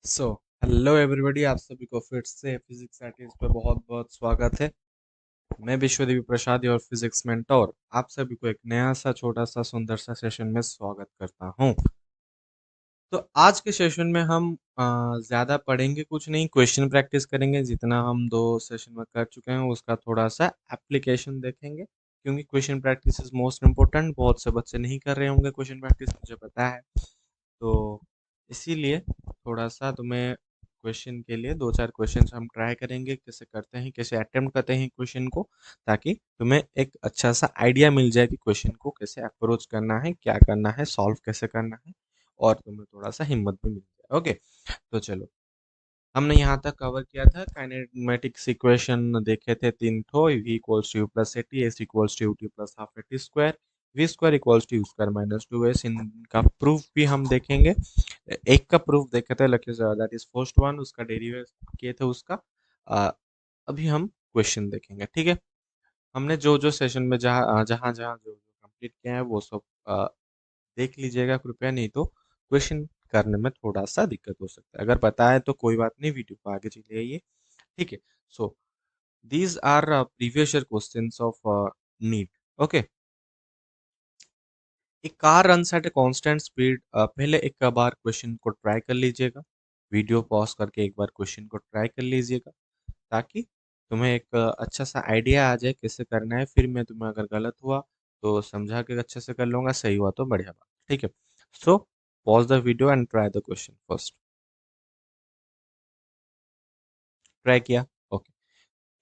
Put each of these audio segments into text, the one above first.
So hello everybody, आप सभी को फिर से फिजिक्स एटीज पे बहुत बहुत स्वागत है। मैं विश्वदेवी प्रसाद और फिजिक्स मेंटोर आप सभी को एक नया सा छोटा सा सुंदर सा सेशन में स्वागत करता हूँ। तो आज के सेशन में हम ज़्यादा पढ़ेंगे कुछ नहीं, क्वेश्चन प्रैक्टिस करेंगे। जितना हम दो सेशन में कर चुके हैं उसका थोड़ा सा एप्लीकेशन देखेंगे, क्योंकि question practice is most important. बहुत से बच्चे नहीं कर रहे होंगे क्वेश्चन प्रैक्टिस, मुझे पता है। तो इसीलिए थोड़ा सा तुम्हें क्वेश्चन के लिए दो चार क्वेश्चन हम ट्राई करेंगे, कैसे करते हैं, कैसे अटेम्प्ट करते हैं क्वेश्चन को, ताकि तुम्हें एक अच्छा सा आइडिया मिल जाए कि क्वेश्चन को कैसे अप्रोच करना है, क्या करना है, सॉल्व कैसे करना है, और तुम्हें थोड़ा सा हिम्मत भी मिल जाए। ओके, तो चलो, हमने यहाँ तक कवर किया था काइनेमेटिक्स इक्वेशन देखे थे तीन ठो। v equals to you plus A t, s equals to u t plus half A T square, v square equals to u square minus two s. इनका प्रूफ भी हम देखेंगे। एक का प्रूफ देखे थे, दैट इज फर्स्ट वन, उसका derivate किए थे उसका। अ, अभी हम क्वेश्चन देखेंगे, ठीक है। हमने जो जो सेशन में जहाँ जहाँ जहाँ जो कंप्लीट किया है वो सब देख लीजिएगा कृपया, नहीं तो क्वेश्चन करने में थोड़ा सा दिक्कत हो सकता है। अगर पता है तो कोई बात नहीं, वीडियो को आगे चले आइए, ठीक है। So these are previous year questions of NEET. Okay, एक car run at a constant speed. पहले एक बार क्वेश्चन को ट्राई कर लीजिएगा, वीडियो पॉज करके एक बार क्वेश्चन को ट्राई कर लीजिएगा, ताकि तुम्हें एक अच्छा सा आइडिया आ जाए कैसे करना है। फिर मैं तुम्हें अगर गलत हुआ तो समझा के अच्छे से कर लूंगा, सही हुआ तो बढ़िया बात, ठीक है। So pause the video and try the question first. Try किया? Okay.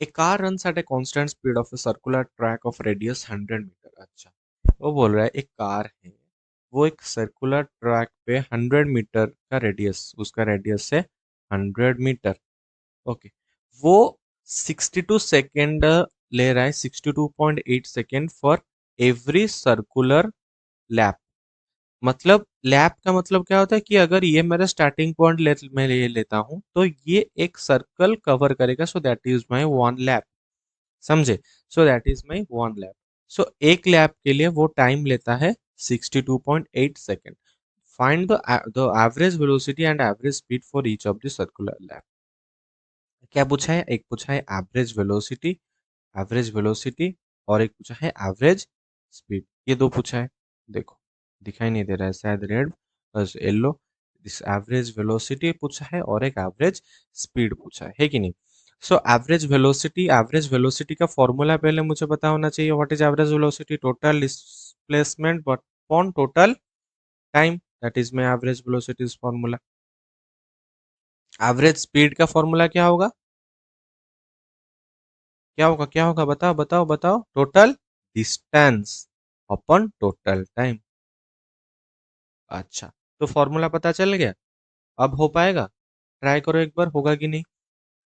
A car runs at a constant speed of a circular track of radius 100 metre. अच्छा, वो बोल रहा है एक कार है, वो एक सर्कुलर ट्रैक पे 100 मीटर का रेडियस, उसका रेडियस है 100 मीटर। ओके, वो 62 सेकेंड ले रहा है, 62.8 second for every circular lap. मतलब लैप का मतलब क्या होता है कि अगर ये मेरा स्टार्टिंग पॉइंट मैं ये लेता हूँ तो ये एक सर्कल कवर करेगा, so that is my one lap. समझे? So that is my one lap. So एक लैप के लिए वो टाइम लेता है 62.8 second. Find the average velocity and average speed for each of the circular lap. क्या पूछा है? एक पूछा है एवरेज वेलोसिटी, और एक पूछा है एवरेज स्पीड। ये दो पूछा है। देखो, दिखाई नहीं दे रहा है शायद, रेड बस येलो। इस एवरेज वेलोसिटी पूछा है और एक एवरेज स्पीड पूछा है कि नहीं? सो एवरेज वेलोसिटी का फॉर्मूला पहले मुझे पता होना चाहिए। What is average velocity? Total displacement upon total time, that is my average velocity formula. Average speed का फॉर्मूला क्या होगा? क्या होगा? क्या होगा? बताओ बताओ बताओ। टोटल डिस्टेंस अपन टोटल टाइम। अच्छा, तो फॉर्मूला पता चल गया। अब हो पाएगा? ट्राई करो एक बार, होगा कि नहीं।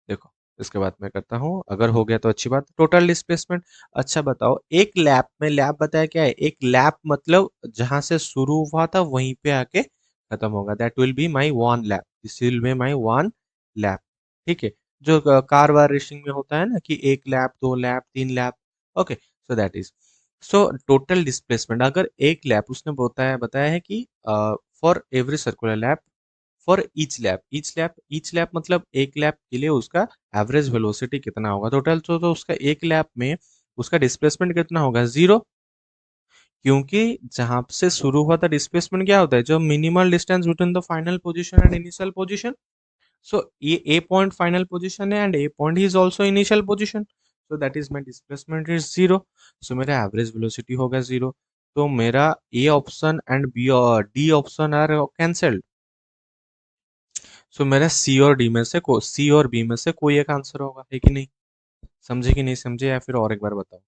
देखो, इसके बाद मैं करता हूँ, अगर हो गया तो अच्छी बात। Total displacement. अच्छा बताओ, एक लैप में, लैप बताया क्या है? एक लैप मतलब जहां से शुरू हुआ था वहीं पे आके खत्म होगा, that will be my one lap. This will be my one lap, ठीक है। जो कार वार रेसिंग में होता है ना कि एक लैप, दो लैप, तीन lap. Okay, so that is, so total displacement अगर एक लैप, उसने बताया बताया है कि for every circular lap, for each lap मतलब एक लैप के लिए उसका एवरेज वेलोसिटी कितना होगा टोटल। तो उसका एक लैप में उसका डिस्प्लेसमेंट कितना होगा? जीरो। क्योंकि जहां से शुरू हुआ था डिस्प्लेसमेंट क्या होता है? जो minimal distance between the final position and initial position. So ये ए पॉइंट फाइनल पोजीशन है and A point is also initial position, so that is my displacement is zero. So मेरा एवरेज वेलोसिटी होगा zero. तो मेरा A option and B और D option are cancelled. So मेरा C और B में से कोई एक आंसर होगा, है कि नहीं? समझे कि नहीं समझे, या फिर और एक बार बताओ।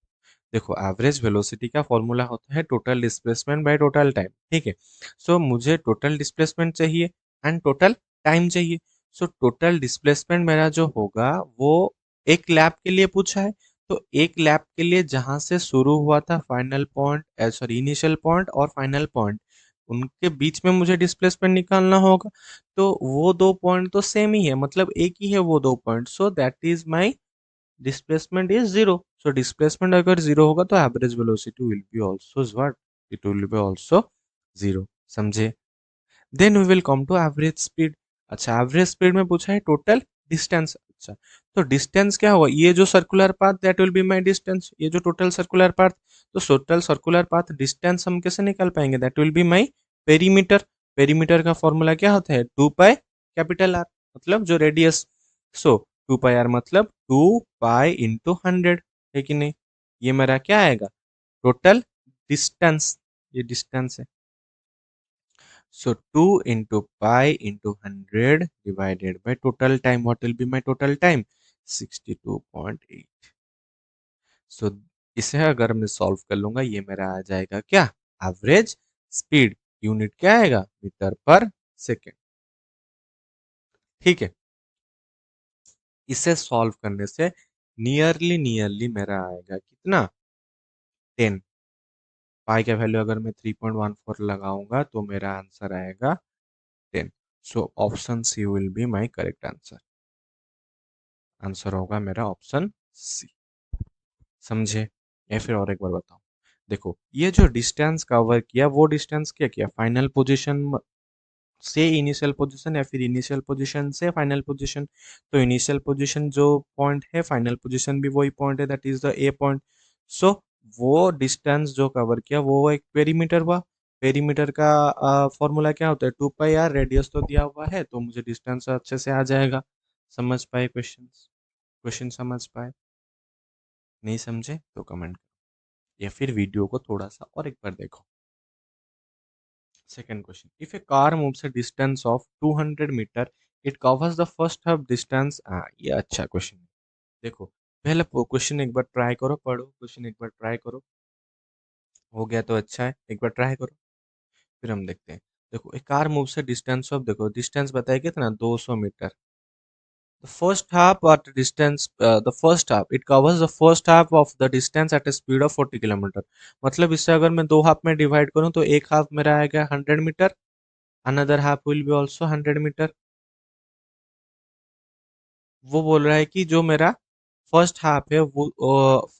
देखो, एवरेज वेलोसिटी का फॉर्मूला होता है total displacement by total time, ठीक है। सो मुझे टोटल डिस्प्लेसमेंट चाहिए एंड टोटल टाइम चाहिए। सो टोटल डिस्प्लेसमेंट मेरा जो होगा वो एक लैप के लिए पूछा है, तो एक लैप के लिए जहां से शुरू हुआ था final point, sorry initial point और फाइनल पॉइंट, उनके बीच में मुझे डिस्प्लेसमेंट निकालना होगा। तो वो दो पॉइंट तो सेम ही है, मतलब एक ही है वो दो point, so that is my displacement is zero. So displacement अगर जीरो होगा तो average velocity will be also what? It will be also zero. समझे? Then we will come to average speed. अच्छा, एवरेज स्पीड में पूछा है total distance. अच्छा, तो डिस्टेंस क्या होगा, ये जो circular path that will be my distance, ये जो टोटल सर्कुलर पाथ, तो टोटल सर्कुलर पाथ डिस्टेंस हम कैसे निकाल पाएंगे, that will be my perimeter. Perimeter का फॉर्मूला क्या होता है, 2 पाई कैपिटल आर, मतलब जो रेडियस। सो 2 पाई आर मतलब 2 पाई इंटू 100, है कि नहीं। ये मेरा क्या आएगा, टोटल डिस्टेंस, ये डिस्टेंस है। So 2 into pi into 100 divided by total time. What will be my total time? 62.8. So इसे अगर मैं सॉल्व कर लूंगा, ये मेरा आ जाएगा क्या, एवरेज स्पीड। यूनिट क्या आएगा, मीटर पर सेकेंड। ठीक है, इसे सॉल्व करने से नियरली नियरली मेरा आएगा कितना, 10। पाई का वैल्यू अगर मैं 3.14 लगाऊंगा तो मेरा आंसर आएगा 10। So option C will be my correct answer. Answer होगा मेरा ऑप्शन सी। समझे, या फिर और एक बार बताऊं। देखो, ये जो डिस्टेंस कवर किया, वो डिस्टेंस क्या किया, फाइनल पोजीशन से इनिशियल पोजीशन या फिर इनिशियल पोजीशन से फाइनल पोजीशन। तो इनिशियल पोजीशन जो पॉइंट है, फाइनल पोजीशन भी वही पॉइंट है, that is the A point. So वो डिस्टेंस जो कवर किया वो एक पेरीमीटर हुआ। पेरीमीटर का फॉर्मूला क्या होता है, 2 पाई आर, रेडियस तो दिया हुआ है तो मुझे डिस्टेंस अच्छे से आ जाएगा। समझ पाए क्वेश्चन, क्वेश्चन समझ पाए, नहीं समझे तो कमेंट करो या फिर वीडियो को थोड़ा सा और एक बार देखो। Second question, if a car moves a distance of 200 metre, it covers the first half distance. ये अच्छा क्वेश्चन है। देखो, पहले क्वेश्चन एक बार ट्राई करो, पढ़ो क्वेश्चन एक बार ट्राई करो। हो गया तो अच्छा है, एक बार ट्राई करो फिर हम देखते हैं। देखो, a car moves a distance of, देखो डिस्टेंस बताया कितना, 200 metre. The first half at the distance, the first half, it covers the first half of the distance at a speed of 40 kilometre. मतलब इससे अगर मैं दो हाफ में divide करूं तो एक हाफ मेरा आएगा 100 metre, another half will be also 100 metre. वो बोल रहा है कि जो मेरा फर्स्ट हाफ है वो,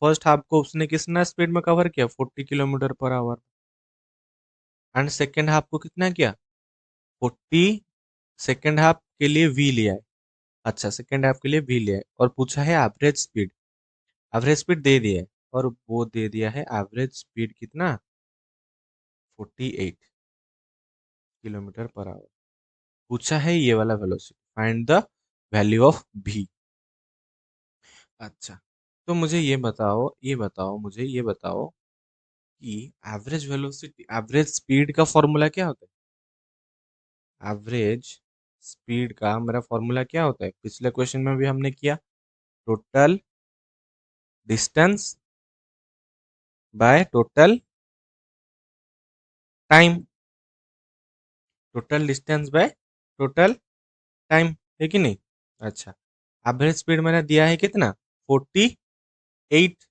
फर्स्ट हाफ को उसने कितना स्पीड में कवर किया, 40 kilometre per our. And second half को कितना किया, 40। सेकेंड हाफ के लिए वी लिया है। अच्छा, सेकेंड हाफ के लिए वी लिया है और पूछा है एवरेज स्पीड। एवरेज स्पीड दे दिया है, और वो दे दिया है एवरेज स्पीड कितना, 48 किलोमीटर पर आवर। पूछा है ये वाला velocity, find the value of भी। अच्छा, तो मुझे ये बताओ, ये बताओ कि एवरेज वेलोसिटी, एवरेज स्पीड का फॉर्मूला क्या होता है। एवरेज स्पीड का मेरा फॉर्मूला क्या होता है, पिछले क्वेश्चन में भी हमने किया, total distance by total time. Total distance by total time, है कि नहीं। अच्छा, एवरेज स्पीड मैंने दिया है कितना, 48,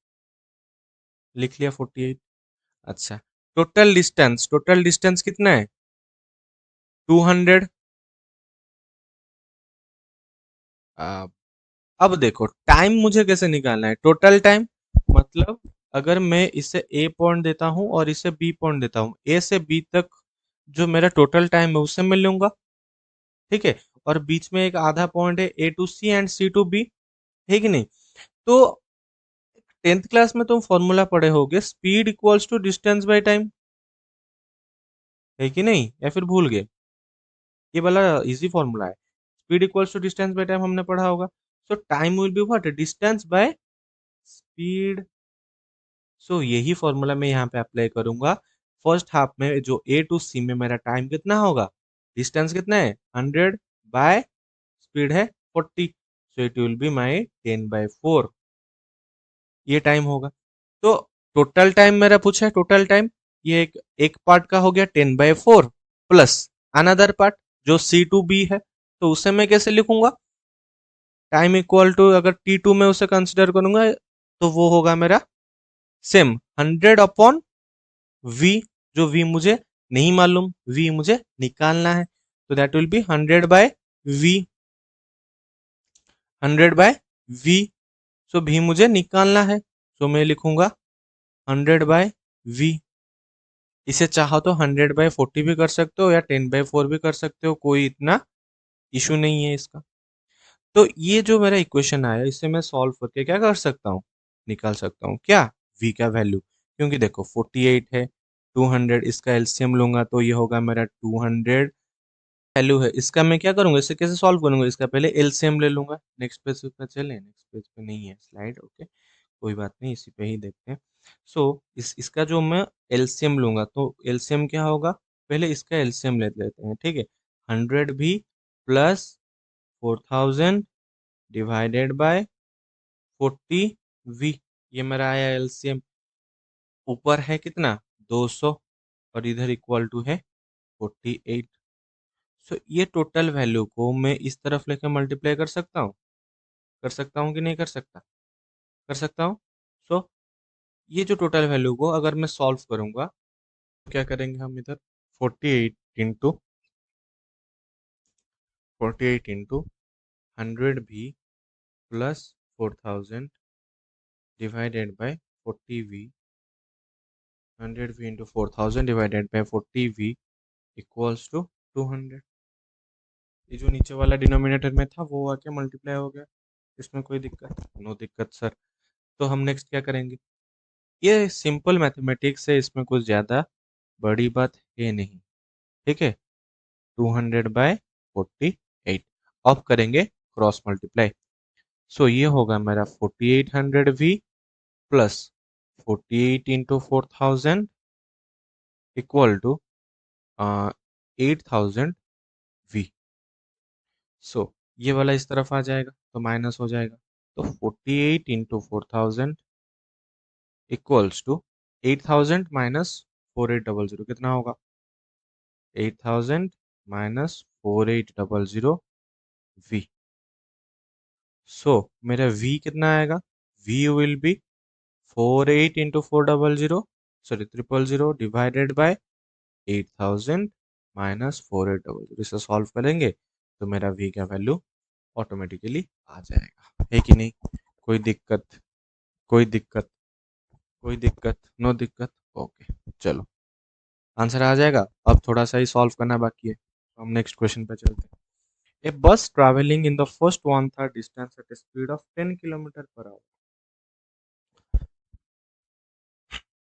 लिख लिया 48। अच्छा, टोटल डिस्टेंस कितना है, 200। अब देखो, टाइम मुझे कैसे निकालना है, टोटल टाइम। मतलब अगर मैं इसे ए पॉइंट देता हूं और इसे बी पॉइंट देता हूं, ए से बी तक जो मेरा टोटल टाइम है उससे मैं लूंगा। ठीक है, और बीच में एक आधा पॉइंट है, A to C and C to B, है कि नहीं। तो 10th क्लास में तुम फॉर्मूला पढ़े होगे, speed equals to distance by time, है कि नहीं, या फिर भूल गए। ये वाला इजी फॉर्मूला है, speed equals to distance by time हमने पढ़ा होगा। So time will be what, distance by speed. So यही फॉर्मूला मैं यहाँ पे अप्लाई करूंगा। फर्स्ट हाफ में जो ए टू सी में मेरा टाइम कितना होगा, डिस्टेंस कितना है 100 बाय स्पीड है 40, सो इट विल बी माई 10/4, ये टाइम होगा। तो टोटल टाइम मेरा पूछा है, टोटल टाइम, ये एक पार्ट का हो गया 10/4 प्लस अनदर पार्ट जो C2B है, तो उसे मैं कैसे लिखूंगा, टाइम इक्वल टू, अगर T2 में उसे कंसिडर करूंगा तो वो होगा मेरा सेम 100 अपॉन V। जो V मुझे नहीं मालूम, V मुझे निकालना है, तो that will be 100/V, 100/V। So V मुझे निकालना है, सो मैं लिखूंगा 100/V। इसे चाहो तो 100/40 भी कर सकते हो या 10/4 भी कर सकते हो, कोई इतना इशू नहीं है इसका। तो ये जो मेरा इक्वेशन आया इसे मैं सॉल्व करके क्या कर सकता हूँ, निकाल सकता हूँ क्या, v का वैल्यू। क्योंकि देखो 48 है, 200 इसका एलसीएम लूंगा तो ये होगा मेरा 200 वैल्यू है। इसका मैं क्या करूंगा, इसे कैसे सॉल्व करूंगा, इसका पहले एलसीएम ले लूंगा। नेक्स्ट पेज पे चले, नेक्स्ट पेज पे नहीं है स्लाइड, ओके कोई बात नहीं, इसी पे ही देखते हैं। सो इसका जो मैं एलसीएम लूंगा तो एलसीएम क्या होगा, पहले इसका एलसीएम ले लेते हैं, ठीक है। 100 भी प्लस 4000 डिवाइडेड बाय 40 v, ये मेरा आया एलसीएम। ऊपर है कितना 200 और इधर इक्वल टू है 48। सो ये टोटल वैल्यू को मैं इस तरफ लेकर मल्टीप्लाई कर सकता हूँ कि नहीं कर सकता, कर सकता हूँ। सो ये जो टोटल वैल्यू को अगर मैं सॉल्व करूंगा तो क्या करेंगे हम इधर 48 इंटू 100 भी plus 4000 divided by 40v, 100v into 4000 divided by 40v equals to 200। ये जो नीचे वाला डिनोमिनेटर में था वो आके मल्टीप्लाई हो गया, इसमें कोई दिक्कत, नो दिक्कत सर। तो हम नेक्स्ट क्या करेंगे, ये सिंपल मैथमेटिक्स है, इसमें कुछ ज़्यादा बड़ी बात है नहीं, ठीक है। 200/48, अब करेंगे क्रॉस मल्टीप्लाई। सो ये होगा मेरा 4800v plus 48 into 4000 equal to 8000v। So ये वाला इस तरफ आ जाएगा तो माइनस हो जाएगा, तो 48 इंटू 4000 इक्वल्स टू 8000 माइनस 4800 कितना होगा, 8000 माइनस 4800 v। सो मेरा v कितना आएगा, v will B 48 into 400, sorry 000 divided by 8000 minus 4800। इसे सॉल्व करेंगे तो मेरा v का वैल्यू ऑटोमेटिकली आ जाएगा, है कि नहीं। कोई दिक्कत, कोई दिक्कत, कोई दिक्कत, नो दिक्कत, ओके चलो आंसर आ जाएगा। अब थोड़ा सा ही सॉल्व करना बाकी है, तो हम नेक्स्ट क्वेश्चन पे चलते हैं। A bus traveling in the first one third distance at a speed of 10 kilometre per our.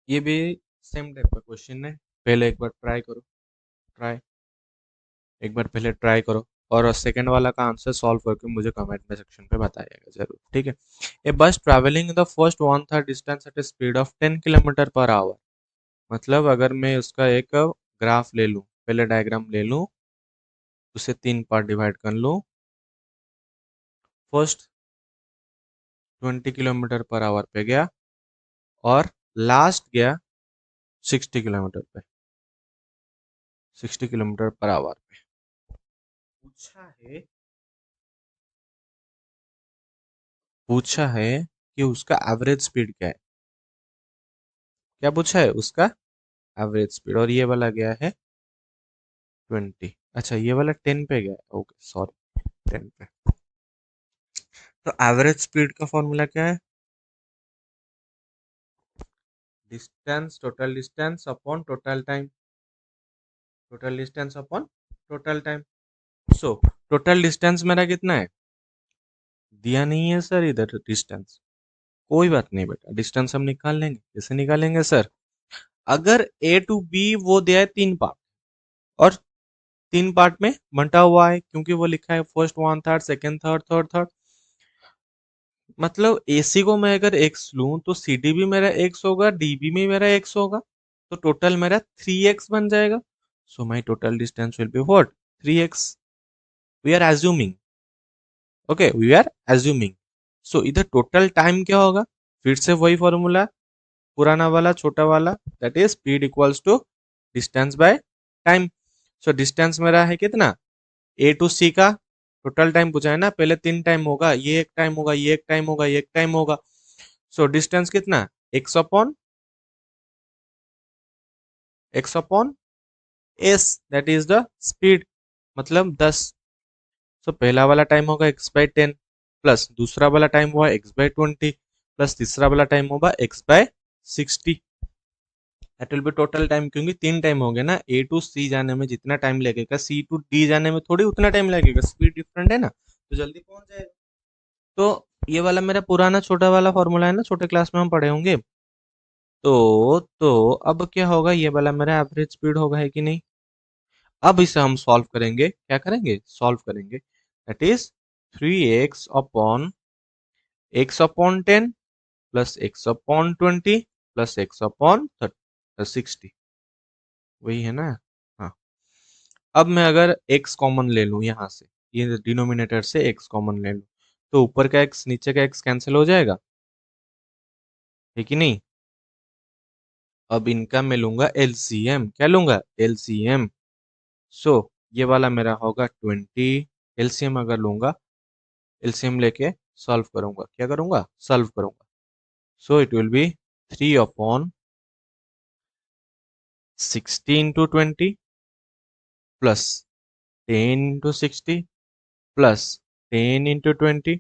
ये भी सेम टाइप का क्वेश्चन है, पहले एक बार ट्राई करो, ट्राई एक बार पहले ट्राई करो और सेकंड वाला का आंसर सॉल्व करके मुझे कमेंट में सेक्शन पे बताइएगा जरूर, ठीक है। A bus travelling in the first one third distance at a speed of 10 kilometre per hour. मतलब अगर मैं उसका एक ग्राफ ले लूँ, पहले डायग्राम ले लूँ, उसे 3 पार्ट डिवाइड कर लूँ, फर्स्ट 20 किलोमीटर पर आवर पे गया और लास्ट गया 60 किलोमीटर पे, 60 किलोमीटर पर आवर पे। पूछा है, पूछा है कि उसका एवरेज स्पीड क्या है, क्या पूछा है उसका एवरेज स्पीड, और ये वाला गया है 20, अच्छा ये वाला 10 पे गया, ओके सॉरी 10 पे। तो एवरेज स्पीड का फॉर्मूला क्या है, distance, total distance upon total time, total distance upon total time. So total distance मेरा कितना है, दिया नहीं है सर इधर डिस्टेंस, कोई बात नहीं बेटा, डिस्टेंस हम निकाल लेंगे। कैसे निकालेंगे सर, अगर ए टू बी वो दिया है 3 पार्ट और 3 पार्ट में बंटा हुआ है, क्योंकि वो लिखा है first one third second third third third, मतलब एसी को मैं अगर एक्स लूं तो सीडी भी मेरा एक्स होगा, डीबी में मेरा एक्स होगा, तो टोटल मेरा 3x बन जाएगा। So my total distance will be what, 3x। We are assuming, okay we are assuming. So इधर टोटल टाइम क्या होगा, फिर से वही फॉर्मूला पुराना वाला छोटा वाला, that is speed equals to distance by time. So distance मेरा है कितना, ए टू सी का टोटल टाइम पूछा है ना, पहले 3 टाइम होगा, ये एक टाइम होगा, ये एक टाइम होगा, ये एक टाइम होगा। सो डिस्टेंस कितना, x upon S, that is the speed, मतलब 10। सो पहला वाला टाइम होगा x/10 प्लस दूसरा वाला टाइम हुआ x/20 प्लस तीसरा वाला टाइम होगा x/60। That will be total time, क्योंकि 3 टाइम हो गया ना, ए टू सी जाने में जितना टाइम लगेगा सी टू डी जाने में थोड़ी उतना टाइम लगेगा, स्पीड डिफरेंट है ना, तो जल्दी पहुंच जाएगा। तो ये वाला मेरा पुराना छोटा वाला फॉर्मूला है ना, छोटे क्लास में हम पढ़े होंगे। तो अब क्या होगा, ये वाला मेरा एवरेज स्पीड होगा, है कि नहीं। अब इसे हम सॉल्व करेंगे, क्या करेंगे, सॉल्व करेंगे। That is 3x upon 10 plus x upon 20 plus x upon 60, वही है ना। हाँ, अब मैं अगर x कॉमन ले लूं यहाँ से, ये डिनोमिनेटर से x कॉमन ले लूं, तो ऊपर का x नीचे का x कैंसिल हो जाएगा, है कि नहीं। अब इनका मैं लूंगा एलसीएम, क्या लूंगा, एलसीएम। सो ये वाला मेरा होगा 20, एलसीएम अगर लूंगा, एलसीएम लेके सॉल्व करूंगा, क्या करूंगा, सॉल्व करूंगा। So it will B 3/16 into 20 plus 10 into 60 plus 10 into 20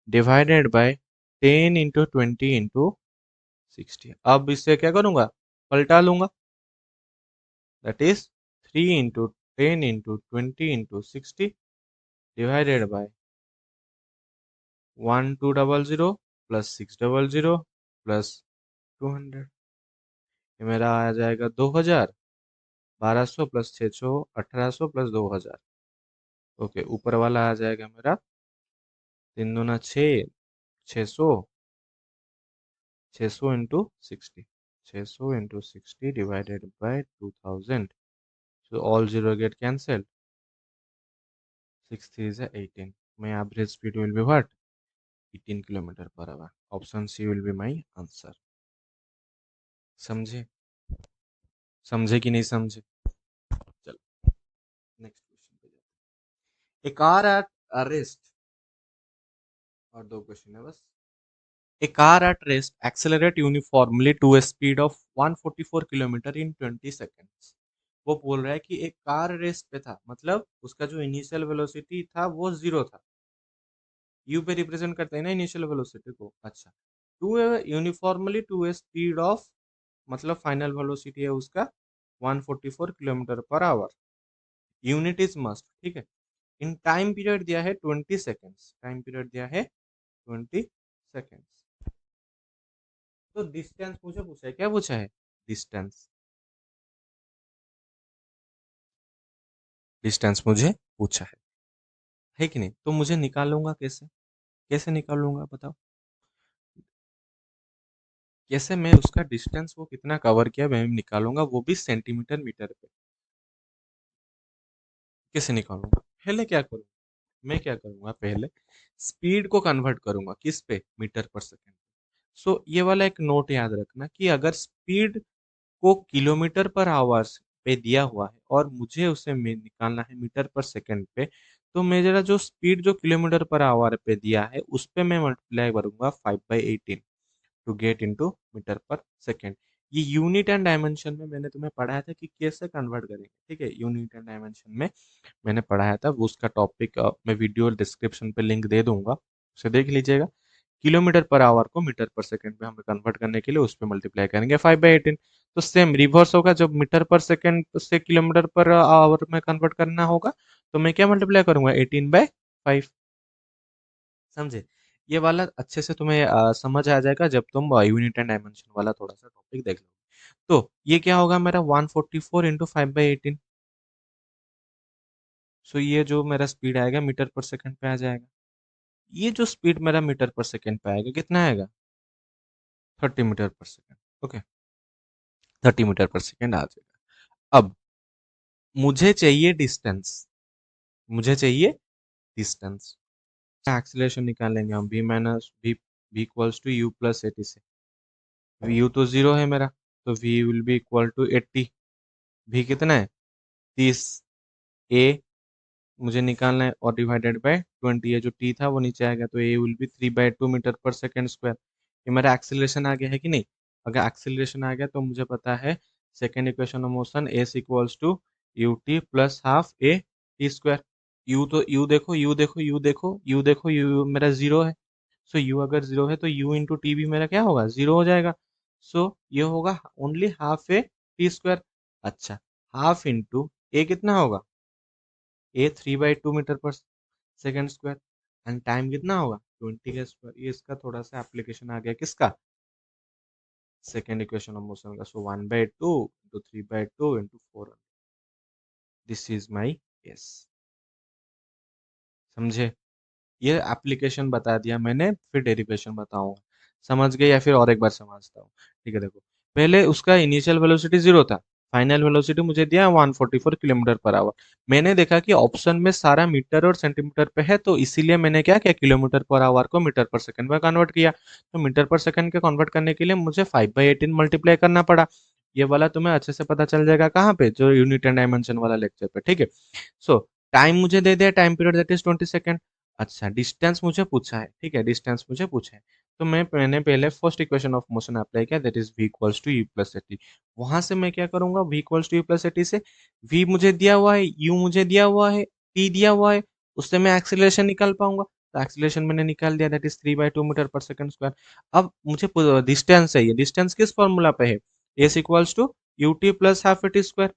divided by 10 into 20 into 60। अब इससे क्या करूंगा, पलटा लूंगा। That is 3 into 10 into 20 into 60 divided by 1200 plus 600 plus 200। ये मेरा आ जाएगा 2000, 1200 प्लस 600 1800 प्लस 2000। ओके, ऊपर वाला आ जाएगा मेरा 3 दूना 6, 600, 600 into 60, 600 into 60 divided by 2000। So all zero get cancelled. 6 3 is 18. My average speed will be what? 18 kilometer per hour. Option C will be my answer. समझे, समझे कि नहीं समझे। चलो नेक्स्ट क्वेश्चन पे जाते हैं। A car at arrest, और दो क्वेश्चन है बस। A car at rest accelerate uniformly to a speed of 144 kilometre in 20 seconds। वो बोल रहा है कि एक कार रेस्ट पे था, मतलब उसका जो इनिशियल वेलोसिटी था वो जीरो था। यू पे रिप्रेजेंट करते हैं ना इनिशियल वेलोसिटी को। अच्छा, to uniformly to a speed of, मतलब फाइनल वेलोसिटी है उसका 144 kilometre per our. Unit is must, ठीक है। इन टाइम पीरियड दिया है 20 सेकेंड्स, टाइम पीरियड दिया है 20 सेकेंड्स। तो डिस्टेंस मुझे पूछा है, क्या पूछा है, डिस्टेंस, डिस्टेंस मुझे पूछा है कि नहीं। तो मुझे निकालूंगा कैसे, कैसे निकालूंगा बताओ, कैसे मैं उसका डिस्टेंस वो कितना कवर किया मैं निकालूंगा, वो भी सेंटीमीटर मीटर पे। कैसे निकालूंगा, पहले क्या करूंगा, मैं क्या करूंगा, पहले स्पीड को कन्वर्ट करूंगा किस पे, मीटर पर सेकेंड। सो ये वाला एक नोट याद रखना कि अगर स्पीड को किलोमीटर पर आवर्स पे दिया हुआ है और मुझे उसे निकालना है मीटर पर सेकंड पे, तो मेरा जो स्पीड जो किलोमीटर पर आवर पे दिया है उस पे मैं मल्टीप्लाई करूंगा 5/18 टू गेट इनटू मीटर पर सेकंड। ये यूनिट एंड डायमेंशन में मैंने तुम्हें पढ़ाया था कि कैसे कन्वर्ट करेंगे, ठीक है। यूनिट एंड डायमेंशन में मैंने पढ़ाया था, वो उसका टॉपिक मैं वीडियो डिस्क्रिप्शन पे लिंक दे दूंगा, उसे देख लीजिएगा। किलोमीटर पर आवर को मीटर पर सेकंड में हमें कन्वर्ट करने के लिए उस पर मल्टीप्लाई करेंगे 5/18। तो सेम रिवर्स होगा, जब मीटर पर सेकंड से किलोमीटर पर आवर में कन्वर्ट करना होगा तो मैं क्या मल्टीप्लाई करूंगा, 18/5। समझे। ये वाला अच्छे से तुम्हें समझ आ जाएगा जब तुम यूनिट एंड डायमेंशन वाला थोड़ा सा टॉपिक देख लो। तो ये क्या होगा मेरा 144 into 5/18। सो ये जो मेरा स्पीड आएगा मीटर पर सेकंड पे आ जाएगा। ये जो स्पीड मेरा मीटर पर सेकंड पे आएगा कितना आएगा, 30 मीटर पर सेकंड। ओके, 30 मीटर पर सेकंड आ जाएगा। अब मुझे चाहिए डिस्टेंस, मुझे चाहिए डिस्टेंस। एक्सीलरेशन निकालेंगे हम, v minus v equals to u plus 80 से। u तो जीरो है मेरा, तो v will be equal to 80। v कितना है, 30। a मुझे निकालना है और डिवाइडेड बाय 20, ये जो t था वो नीचे आएगा, तो a विल बी 3/2 मीटर पर सेकंड स्क्वायर। ये मेरा एक्सीलरेशन आ गया है कि नहीं। अगर एक्सीलरेशन आ गया तो मुझे पता है second equation of motion s equals to u t plus half A T square. u तो u देखो, u देखो, u देखो, u देखो, u मेरा जीरो है। सो u अगर जीरो है तो u इंटू टी भी मेरा क्या होगा, जीरो हो जाएगा। सो ये होगा only half A T square. अच्छा, हाफ इंटू ए कितना होगा, ए 3/2 मीटर पर सेकेंड स्क्वायर, एंड टाइम कितना होगा 20 का स्क्वायर। ये इसका थोड़ा सा एप्लीकेशन आ गया किसका, सेकेंड इक्वेशन ऑफ मोशन का। सो 1/2 × 3/2 × 4, दिस इज माई केस। समझे, ये एप्लीकेशन बता दिया मैंने, फिर डेरिवेशन बताऊंगा। समझ गए या फिर और एक बार समझता हूँ। ठीक है, देखो पहले उसका इनिशियल वेलोसिटी 0 था, फाइनल वेलोसिटी मुझे दिया 144 किलोमीटर पर आवर। मैंने देखा कि ऑप्शन में सारा मीटर और सेंटीमीटर पे है, तो इसीलिए मैंने क्या किया, किलोमीटर पर आवर को मीटर पर सेकंड में कन्वर्ट किया। तो मीटर पर सेकंड के कन्वर्ट करने के लिए मुझे 5/18 मल्टीप्लाई करना पड़ा। ये वाला तुम्हें अच्छे से पता चल जाएगा कहाँ पे, जो यूनिट एंड डायमेंशन वाला लेक्चर पे। ठीक है, सो टाइम मुझे दे दिया, time period that is 20 second. अच्छा, डिस्टेंस मुझे पूछा है, ठीक है, डिस्टेंस मुझे पूछा है। तो मैंने पहले first equation of motion apply किया, that is v equals to you plus A T. वहां से मैं क्या करूंगा, v equals to you plus A T से v मुझे दिया हुआ है, u मुझे दिया हुआ है, t दिया हुआ है, उससे मैं एक्सीलरेशन निकाल पाऊंगा। तो एक्सीलरेशन मैंने निकाल दिया, दैट इज 3/2 मीटर पर सेकंड स्क्वायर। अब मुझे डिस्टेंस चाहिए, डिस्टेंस किस फॉर्मूला पे है, s equals to u t plus half A T square.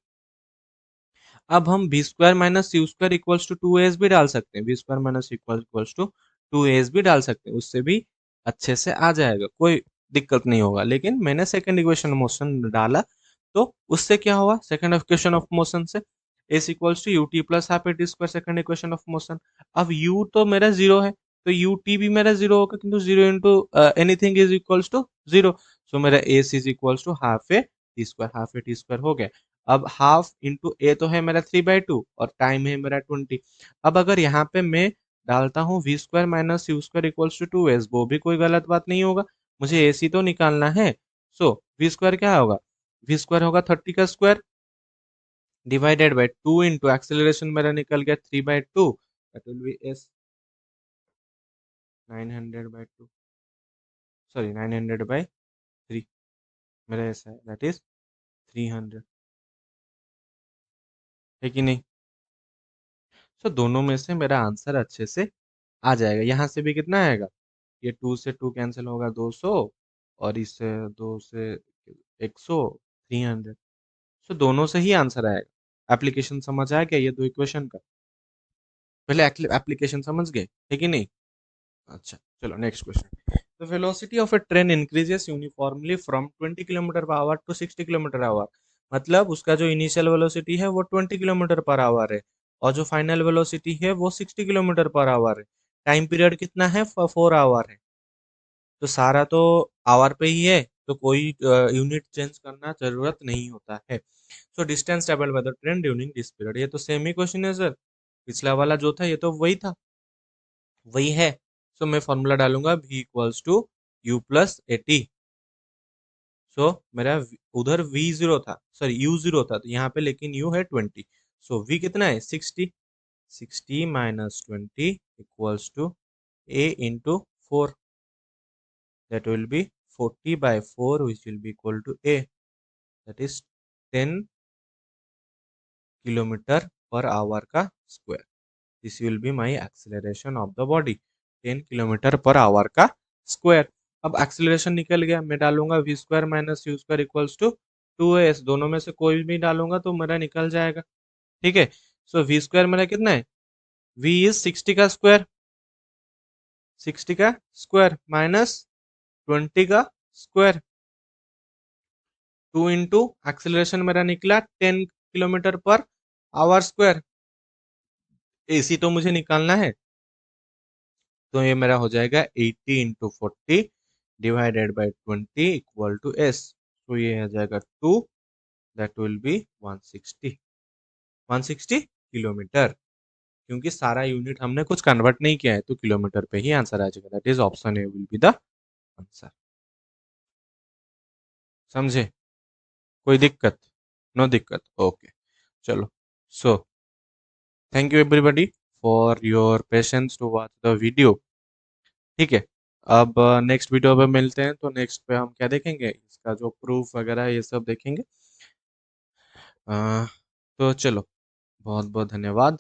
अब हम v square minus u square equals to 2as भी डाल सकते हैं, v square minus equals to 2as भी डाल सकते हैं, उससे भी अच्छे से आ जाएगा, कोई दिक्कत नहीं होगा। लेकिन मैंने सेकंड इक्वेशन मोशन डाला, तो उससे क्या हुआ, सेकंड इक्वेशन ऑफ मोशन से s equals to u t plus half A T square, second equation of motion. अब यू तो मेरा जीरो है, तो यू टी भी मेरा जीरो होगा, किंतु zero into anything is equals to zero. So मेरा S is equals to half A T square, half A T square हो गया। अब हाफ इंटू ए तो है मेरा 3/2 और टाइम है मेरा 20। अब अगर यहाँ पे मैं डालता हूँ v square minus u square equals to 2s, वो भी कोई गलत बात नहीं होगा, मुझे ए सी तो निकालना है। सो वी स्क्वायर क्या होगा, वी स्क्वायर होगा 30 का square divided by 2 into acceleration मेरा निकल गया 3/2, that will be S 900/2, sorry 900/3, मेरा ऐसा है, दैट इज 300, है कि नहीं। सो दोनों में से मेरा आंसर अच्छे से आ जाएगा। यहाँ से भी कितना आएगा, ये 2 से 2 कैंसिल होगा 200, और इससे 2 से 100, 300। सो दोनों से ही आंसर आएगा। एप्लीकेशन समझ आया क्या, ये दो इक्वेशन का, पहले एप्लीकेशन समझ गए, है कि नहीं। अच्छा, चलो next question. The velocity of a train increases uniformly from 20 kilometre per hour to 60 kilometre hour. मतलब उसका जो इनिशियल वेलोसिटी है वो 20 किलोमीटर पर आवर है, और जो फाइनल वेलोसिटी है वो 60 किलोमीटर पर आवर है। टाइम पीरियड कितना है, 4 आवर है। तो सारा तो आवर पे ही है, तो कोई यूनिट चेंज करना जरूरत नहीं होता है। So distance travel by the train during this period, ये तो सेम ही क्वेश्चन है सर, पिछला वाला जो था ये तो वही था, वही है। सो मैं फॉर्मूला डालूंगा v equals to you plus A T. सो मेरा उधर v जीरो था, सॉरी u जीरो था, तो यहाँ पे लेकिन u है 20। सो v कितना है 60, 60 minus 20 equals to a into 4, that will be 40/4, which will be equal to a, that is 10 kilometer per hour का स्क्वायर। This will be my acceleration of the body, 10 kilometre per hour का स्क्वायर। अब acceleration निकल गया, मैं डालूंगा v square minus u square equals to 2s, दोनों में से कोई भी डालूंगा तो मेरा निकल जाएगा। ठीक है, सो वी स्क्वायर मेरा कितना है, v इज 60 का स्क्वायर, 60 का स्क्वायर माइनस 20 का स्क्वायर, 2 इंटू एक्सेलरेशन मेरा निकला 10 kilometre per our square, AC तो मुझे निकालना है, तो ये मेरा हो जाएगा 80 into 40 divided by 20 equal to s. तो ये हो जाएगा 2, दैट विल बी 160, 160 किलोमीटर। क्योंकि सारा यूनिट हमने कुछ कन्वर्ट नहीं किया है, तो किलोमीटर पे ही आंसर आ जाएगा, that is option A will be the answer. समझे, कोई दिक्कत, नो दिक्कत, ओके। चलो, so thank you everybody for your patience to watch the video. ठीक है, अब नेक्स्ट वीडियो पे मिलते हैं, तो नेक्स्ट पे हम क्या देखेंगे, इसका जो प्रूफ वगैरह ये सब देखेंगे। तो चलो, बहुत बहुत धन्यवाद।